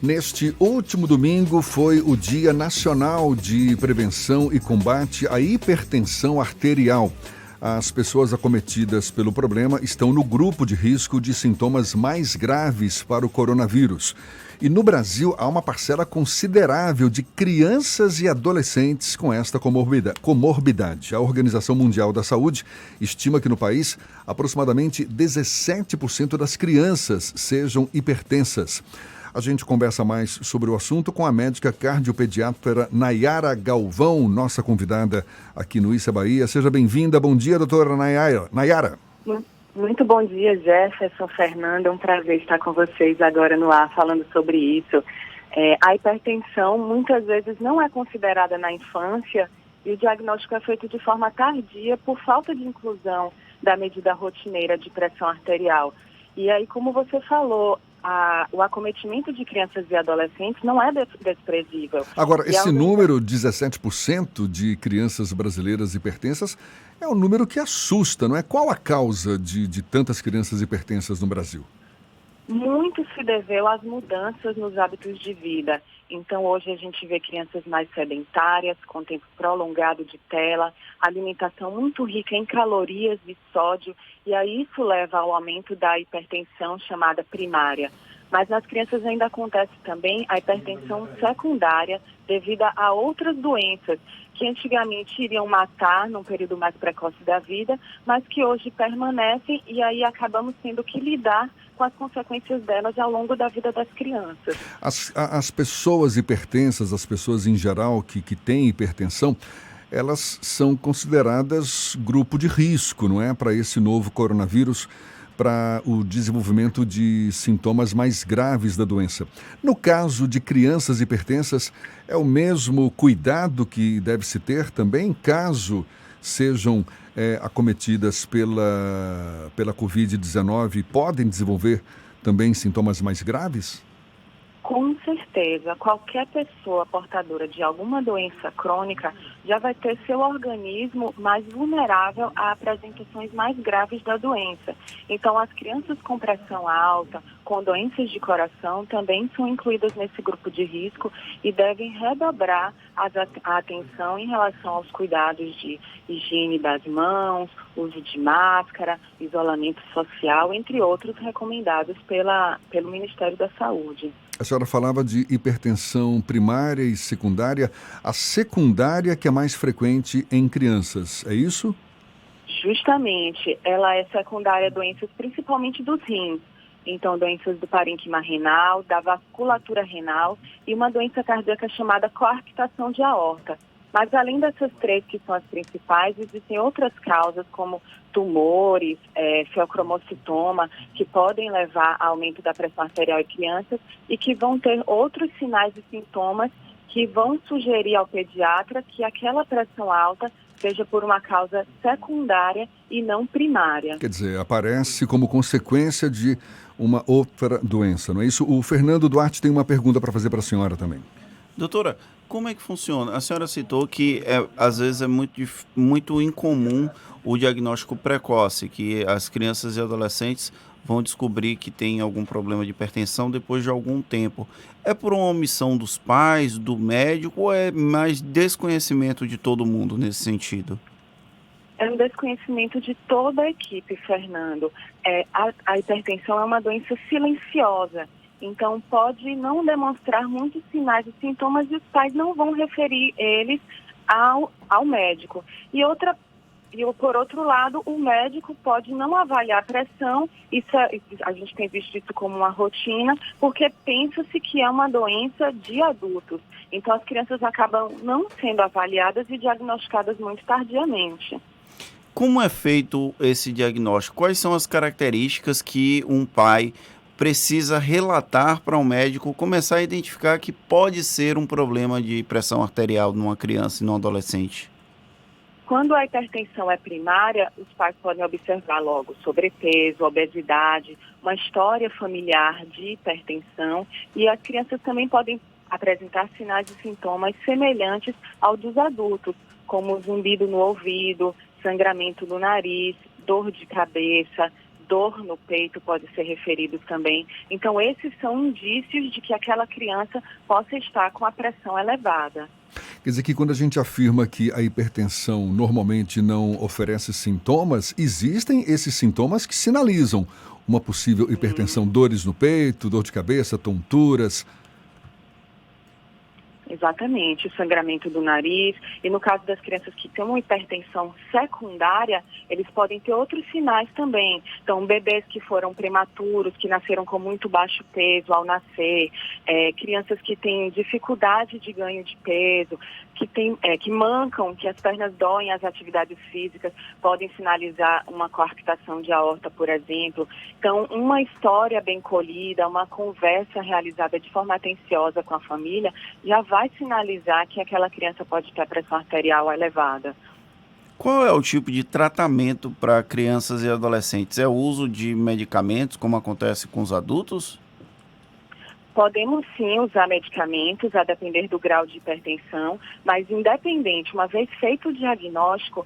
Neste último domingo foi o Dia Nacional de Prevenção e Combate à Hipertensão Arterial. As pessoas acometidas pelo problema estão no grupo de risco de sintomas mais graves para o coronavírus. E no Brasil há uma parcela considerável de crianças e adolescentes com esta comorbidade. A Organização Mundial da Saúde estima que no país aproximadamente 17% das crianças sejam hipertensas. A gente conversa mais sobre o assunto com a médica cardiopediatra Nayara Galvão, nossa convidada aqui no Issa Bahia. Seja bem-vinda. Bom dia, doutora Nayara. Muito bom dia, Jefferson, Fernanda. É um prazer estar com vocês agora no ar falando sobre isso. A hipertensão muitas vezes não é considerada na infância e o diagnóstico é feito de forma tardia por falta de inclusão da medida rotineira de pressão arterial. E aí, como você falou, o acometimento de crianças e adolescentes não é desprezível. Agora, esse número, 17% de crianças brasileiras hipertensas, é um número que assusta, não é? Qual a causa de tantas crianças hipertensas no Brasil? Muito se deveu às mudanças nos hábitos de vida. Então, hoje a gente vê crianças mais sedentárias, com tempo prolongado de tela, alimentação muito rica em calorias e sódio, e aí isso leva ao aumento da hipertensão chamada primária. Mas nas crianças ainda acontece também a hipertensão secundária devido a outras doenças que antigamente iriam matar num período mais precoce da vida, mas que hoje permanecem e aí acabamos tendo que lidar com as consequências delas ao longo da vida das crianças. As pessoas hipertensas, as pessoas em geral que têm hipertensão, elas são consideradas grupo de risco, não é? Para esse novo coronavírus, para o desenvolvimento de sintomas mais graves da doença. No caso de crianças hipertensas, é o mesmo cuidado que deve-se ter também, caso sejam acometidas pela Covid-19, podem desenvolver também sintomas mais graves? Com certeza, qualquer pessoa portadora de alguma doença crônica já vai ter seu organismo mais vulnerável a apresentações mais graves da doença. Então, as crianças com pressão alta, com doenças de coração, também são incluídas nesse grupo de risco e devem redobrar a atenção em relação aos cuidados de higiene das mãos, uso de máscara, isolamento social, entre outros recomendados pelo Ministério da Saúde. A senhora falava de hipertensão primária e secundária. A secundária que é mais frequente em crianças, é isso? Justamente, ela é secundária a doenças principalmente dos rins. Então, doenças do parênquima renal, da vasculatura renal e uma doença cardíaca chamada coarctação de aorta. Mas além dessas três que são as principais, existem outras causas como tumores, feocromocitoma, que podem levar a aumento da pressão arterial em crianças e que vão ter outros sinais e sintomas que vão sugerir ao pediatra que aquela pressão alta seja por uma causa secundária e não primária. Quer dizer, aparece como consequência de uma outra doença, não é isso? O Fernando Duarte tem uma pergunta para fazer para a senhora também. Doutora, como é que funciona? A senhora citou que às vezes é muito incomum o diagnóstico precoce, que as crianças e adolescentes vão descobrir que tem algum problema de hipertensão depois de algum tempo. É por uma omissão dos pais, do médico, ou é mais desconhecimento de todo mundo nesse sentido? É um desconhecimento de toda a equipe, Fernando. A hipertensão é uma doença silenciosa. Então, pode não demonstrar muitos sinais e sintomas e os pais não vão referir eles ao médico. Por outro lado, o médico pode não avaliar a pressão, a gente tem visto isso como uma rotina, porque pensa-se que é uma doença de adultos. Então, as crianças acabam não sendo avaliadas e diagnosticadas muito tardiamente. Como é feito esse diagnóstico? Quais são as características que um pai precisa relatar para um médico começar a identificar que pode ser um problema de pressão arterial numa criança e num adolescente? Quando a hipertensão é primária, os pais podem observar logo sobrepeso, obesidade, uma história familiar de hipertensão e as crianças também podem apresentar sinais e sintomas semelhantes ao dos adultos, como zumbido no ouvido, sangramento no nariz, dor de cabeça, dor no peito pode ser referido também. Então, esses são indícios de que aquela criança possa estar com a pressão elevada. Quer dizer que quando a gente afirma que a hipertensão normalmente não oferece sintomas, existem esses sintomas que sinalizam uma possível hipertensão, dores no peito, dor de cabeça, tonturas. Exatamente, o sangramento do nariz. E no caso das crianças que têm uma hipertensão secundária, eles podem ter outros sinais também. Então, bebês que foram prematuros, que nasceram com muito baixo peso ao nascer, crianças que têm dificuldade de ganho de peso, que mancam, que as pernas doem às atividades físicas, podem sinalizar uma coarctação de aorta, por exemplo. Então, uma história bem colhida, uma conversa realizada de forma atenciosa com a família, já vai sinalizar que aquela criança pode ter a pressão arterial elevada. Qual é o tipo de tratamento para crianças e adolescentes? É o uso de medicamentos, como acontece com os adultos? Podemos sim usar medicamentos, a depender do grau de hipertensão, mas independente, uma vez feito o diagnóstico,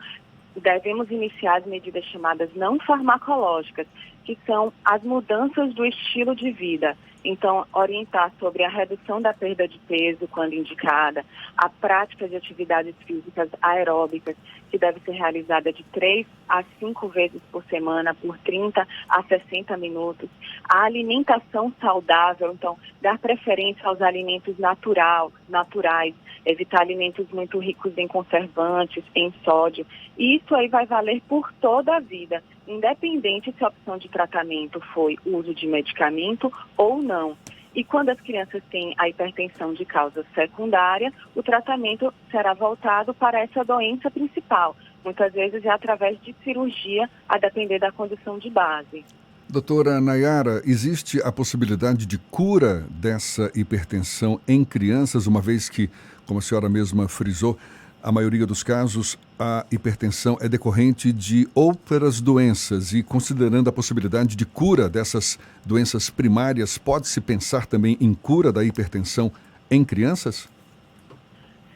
devemos iniciar as medidas chamadas não farmacológicas, que são as mudanças do estilo de vida. Então, orientar sobre a redução da perda de peso quando indicada, a prática de atividades físicas aeróbicas, que deve ser realizada de 3 a 5 vezes por semana, por 30 a 60 minutos. A alimentação saudável, então, dar preferência aos alimentos naturais, evitar alimentos muito ricos em conservantes, em sódio. E isso aí vai valer por toda a vida, independente se a opção de tratamento foi o uso de medicamento ou não. E quando as crianças têm a hipertensão de causa secundária, o tratamento será voltado para essa doença principal. Muitas vezes é através de cirurgia, a depender da condição de base. Doutora Nayara, existe a possibilidade de cura dessa hipertensão em crianças, uma vez que, como a senhora mesma frisou, a maioria dos casos, a hipertensão é decorrente de outras doenças e, considerando a possibilidade de cura dessas doenças primárias, pode-se pensar também em cura da hipertensão em crianças?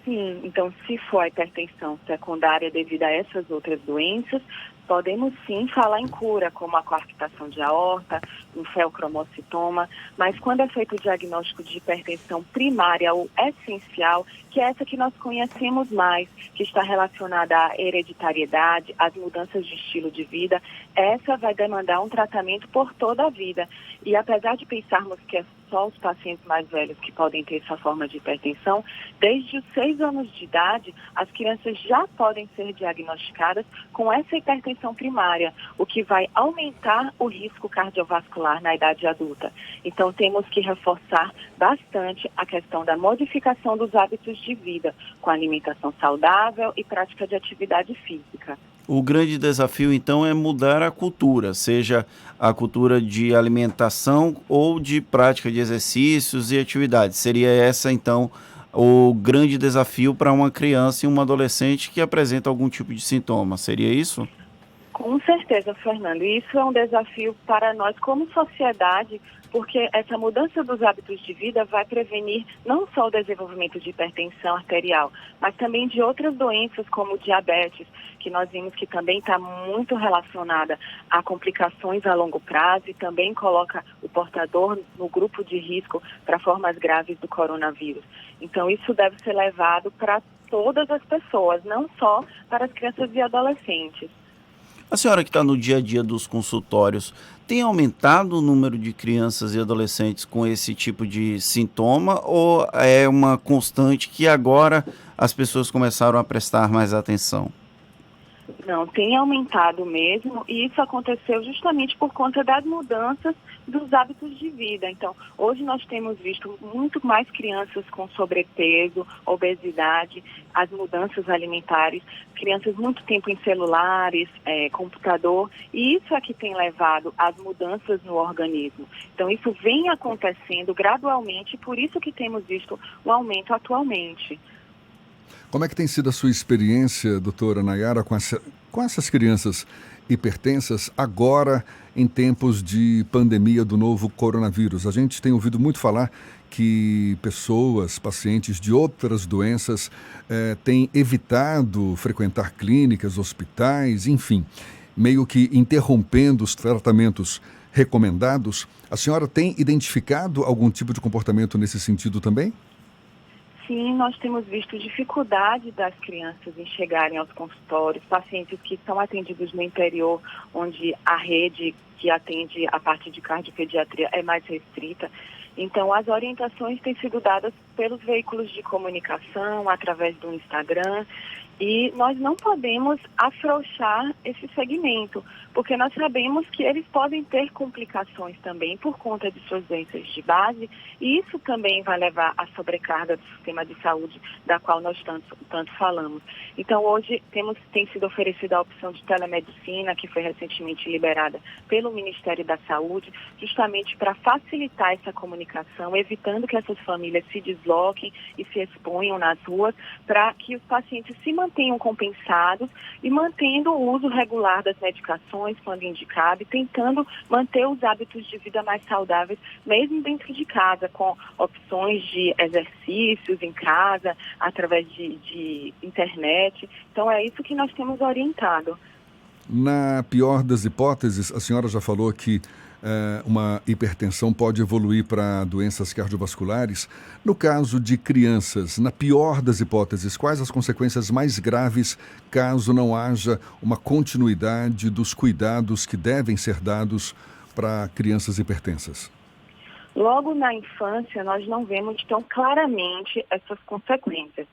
Sim, então se for a hipertensão secundária devido a essas outras doenças, podemos sim falar em cura, como a coarctação de aorta, um feocromocitoma, mas quando é feito o diagnóstico de hipertensão primária ou essencial, que é essa que nós conhecemos mais, que está relacionada à hereditariedade, às mudanças de estilo de vida, essa vai demandar um tratamento por toda a vida. E apesar de pensarmos que é só os pacientes mais velhos que podem ter essa forma de hipertensão, desde os 6 anos de idade, as crianças já podem ser diagnosticadas com essa hipertensão primária, o que vai aumentar o risco cardiovascular na idade adulta. Então, temos que reforçar bastante a questão da modificação dos hábitos de vida, com alimentação saudável e prática de atividade física. O grande desafio, então, é mudar a cultura, seja a cultura de alimentação ou de prática de exercícios e atividades. Seria essa, então, o grande desafio para uma criança e uma adolescente que apresenta algum tipo de sintoma. Seria isso? Com certeza, Fernando. Isso é um desafio para nós como sociedade, porque essa mudança dos hábitos de vida vai prevenir não só o desenvolvimento de hipertensão arterial, mas também de outras doenças como diabetes, que nós vimos que também está muito relacionada a complicações a longo prazo e também coloca o portador no grupo de risco para formas graves do coronavírus. Então, isso deve ser levado para todas as pessoas, não só para as crianças e adolescentes. A senhora que está no dia a dia dos consultórios, tem aumentado o número de crianças e adolescentes com esse tipo de sintoma ou é uma constante que agora as pessoas começaram a prestar mais atenção? Não, tem aumentado mesmo, e isso aconteceu justamente por conta das mudanças dos hábitos de vida. Então, hoje nós temos visto muito mais crianças com sobrepeso, obesidade, as mudanças alimentares, crianças muito tempo em celulares, computador, e isso é que tem levado às mudanças no organismo. Então, isso vem acontecendo gradualmente, por isso que temos visto um aumento atualmente. Como é que tem sido a sua experiência, doutora Nayara, com essas crianças hipertensas agora em tempos de pandemia do novo coronavírus? A gente tem ouvido muito falar que pacientes de outras doenças têm evitado frequentar clínicas, hospitais, enfim. meio que interrompendo os tratamentos recomendados. A senhora tem identificado algum tipo de comportamento nesse sentido também? Sim, nós temos visto dificuldade das crianças em chegarem aos consultórios, pacientes que são atendidos no interior, onde a rede que atende a parte de cardiopediatria é mais restrita. Então, as orientações têm sido dadas pelos veículos de comunicação, através do Instagram, e nós não podemos afrouxar esse segmento, porque nós sabemos que eles podem ter complicações também por conta de suas doenças de base, e isso também vai levar à sobrecarga do sistema de saúde, da qual nós tanto falamos. Então, hoje tem sido oferecida a opção de telemedicina, que foi recentemente liberada pelo Ministério da Saúde, justamente para facilitar essa comunicação, evitando que essas famílias se desloquem e se exponham nas ruas, para que os pacientes se mantenham compensados e mantendo o uso regular das medicações quando indicado e tentando manter os hábitos de vida mais saudáveis, mesmo dentro de casa, com opções de exercícios em casa, através de internet. Então, é isso que nós temos orientado. Na pior das hipóteses, a senhora já falou que uma hipertensão pode evoluir para doenças cardiovasculares. No caso de crianças, na pior das hipóteses, quais as consequências mais graves caso não haja uma continuidade dos cuidados que devem ser dados para crianças hipertensas? Logo na infância, nós não vemos tão claramente essas consequências.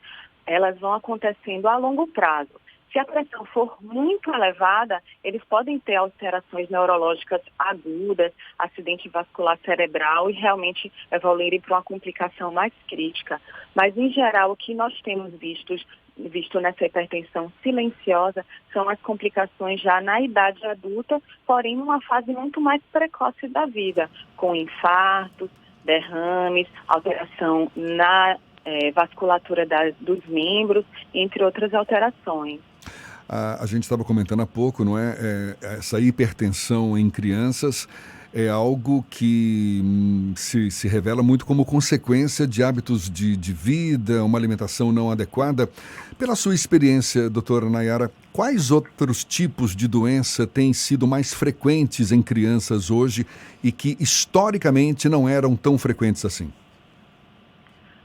Elas vão acontecendo a longo prazo. Se a pressão for muito elevada, eles podem ter alterações neurológicas agudas, acidente vascular cerebral e realmente evoluírem para uma complicação mais crítica. Mas, em geral, o que nós temos visto nessa hipertensão silenciosa são as complicações já na idade adulta, porém numa fase muito mais precoce da vida, com infartos, derrames, alteração na vasculatura dos membros, entre outras alterações. A gente estava comentando há pouco, não é? Essa hipertensão em crianças é algo que se revela muito como consequência de hábitos de vida, uma alimentação não adequada. Pela sua experiência, doutora Nayara, quais outros tipos de doença têm sido mais frequentes em crianças hoje e que historicamente não eram tão frequentes assim?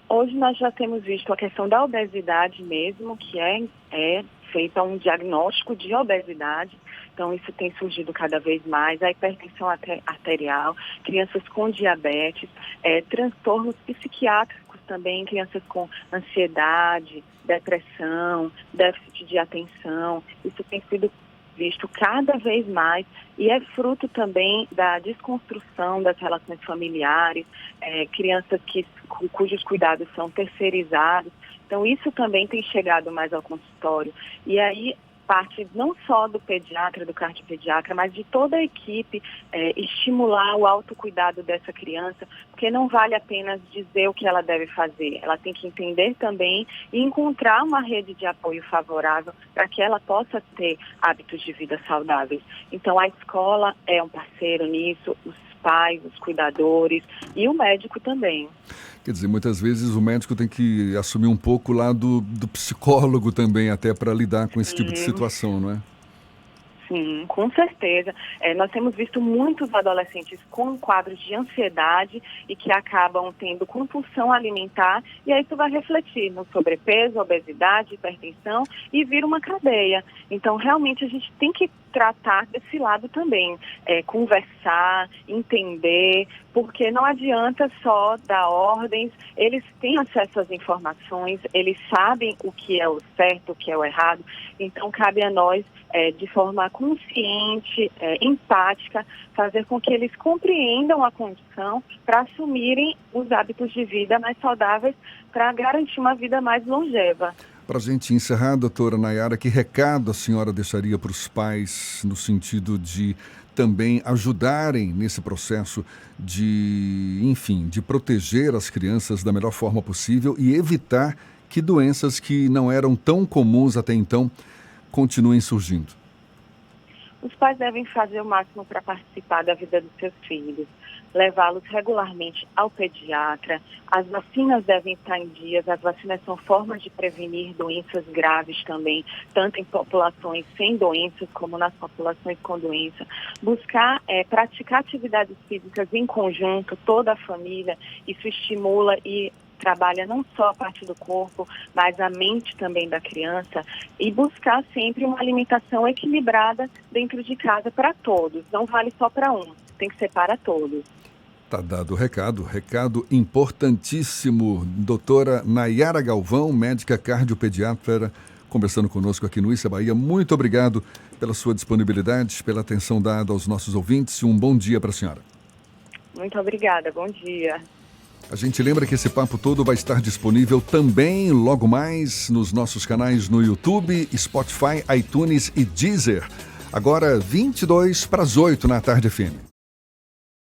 Hoje nós já temos visto a questão da obesidade mesmo, que é feita um diagnóstico de obesidade, então isso tem surgido cada vez mais, a hipertensão arterial, crianças com diabetes, transtornos psiquiátricos também, crianças com ansiedade, depressão, déficit de atenção, isso tem sido visto cada vez mais e é fruto também da desconstrução das relações familiares, crianças cujos cuidados são terceirizados. Então, isso também tem chegado mais ao consultório. E aí, parte não só do pediatra, do cardiopediatra, mas de toda a equipe, estimular o autocuidado dessa criança, porque não vale apenas dizer o que ela deve fazer. Ela tem que entender também e encontrar uma rede de apoio favorável para que ela possa ter hábitos de vida saudáveis. Então, a escola é um parceiro nisso, os pais, os cuidadores e o médico também. Quer dizer, muitas vezes o médico tem que assumir um pouco lá do psicólogo também, até para lidar com esse tipo de situação, não é? Sim, com certeza. Nós temos visto muitos adolescentes com quadros de ansiedade e que acabam tendo compulsão alimentar, e aí isso vai refletir no sobrepeso, obesidade, hipertensão e vira uma cadeia. Então, realmente, a gente tem que tratar desse lado também, conversar, entender, porque não adianta só dar ordens, eles têm acesso às informações, eles sabem o que é o certo, o que é o errado, então cabe a nós, de forma consciente, empática, fazer com que eles compreendam a condição para assumirem os hábitos de vida mais saudáveis para garantir uma vida mais longeva. Para a gente encerrar, doutora Nayara, que recado a senhora deixaria para os pais no sentido de também ajudarem nesse processo de, enfim, de proteger as crianças da melhor forma possível e evitar que doenças que não eram tão comuns até então continuem surgindo? Os pais devem fazer o máximo para participar da vida dos seus filhos, levá-los regularmente ao pediatra. As vacinas devem estar em dias, as vacinas são formas de prevenir doenças graves também, tanto em populações sem doenças como nas populações com doença. Buscar praticar atividades físicas em conjunto, toda a família, isso estimula e trabalha não só a parte do corpo, mas a mente também da criança, e buscar sempre uma alimentação equilibrada dentro de casa para todos. Não vale só para um, tem que ser para todos. Tá dado o recado importantíssimo. Doutora Nayara Galvão, médica cardiopediatra, conversando conosco aqui no Issa Bahia. Muito obrigado pela sua disponibilidade, pela atenção dada aos nossos ouvintes e um bom dia para a senhora. Muito obrigada, bom dia. A gente lembra que esse papo todo vai estar disponível também logo mais nos nossos canais no YouTube, Spotify, iTunes e Deezer. Agora 7:22 na Tarde FM.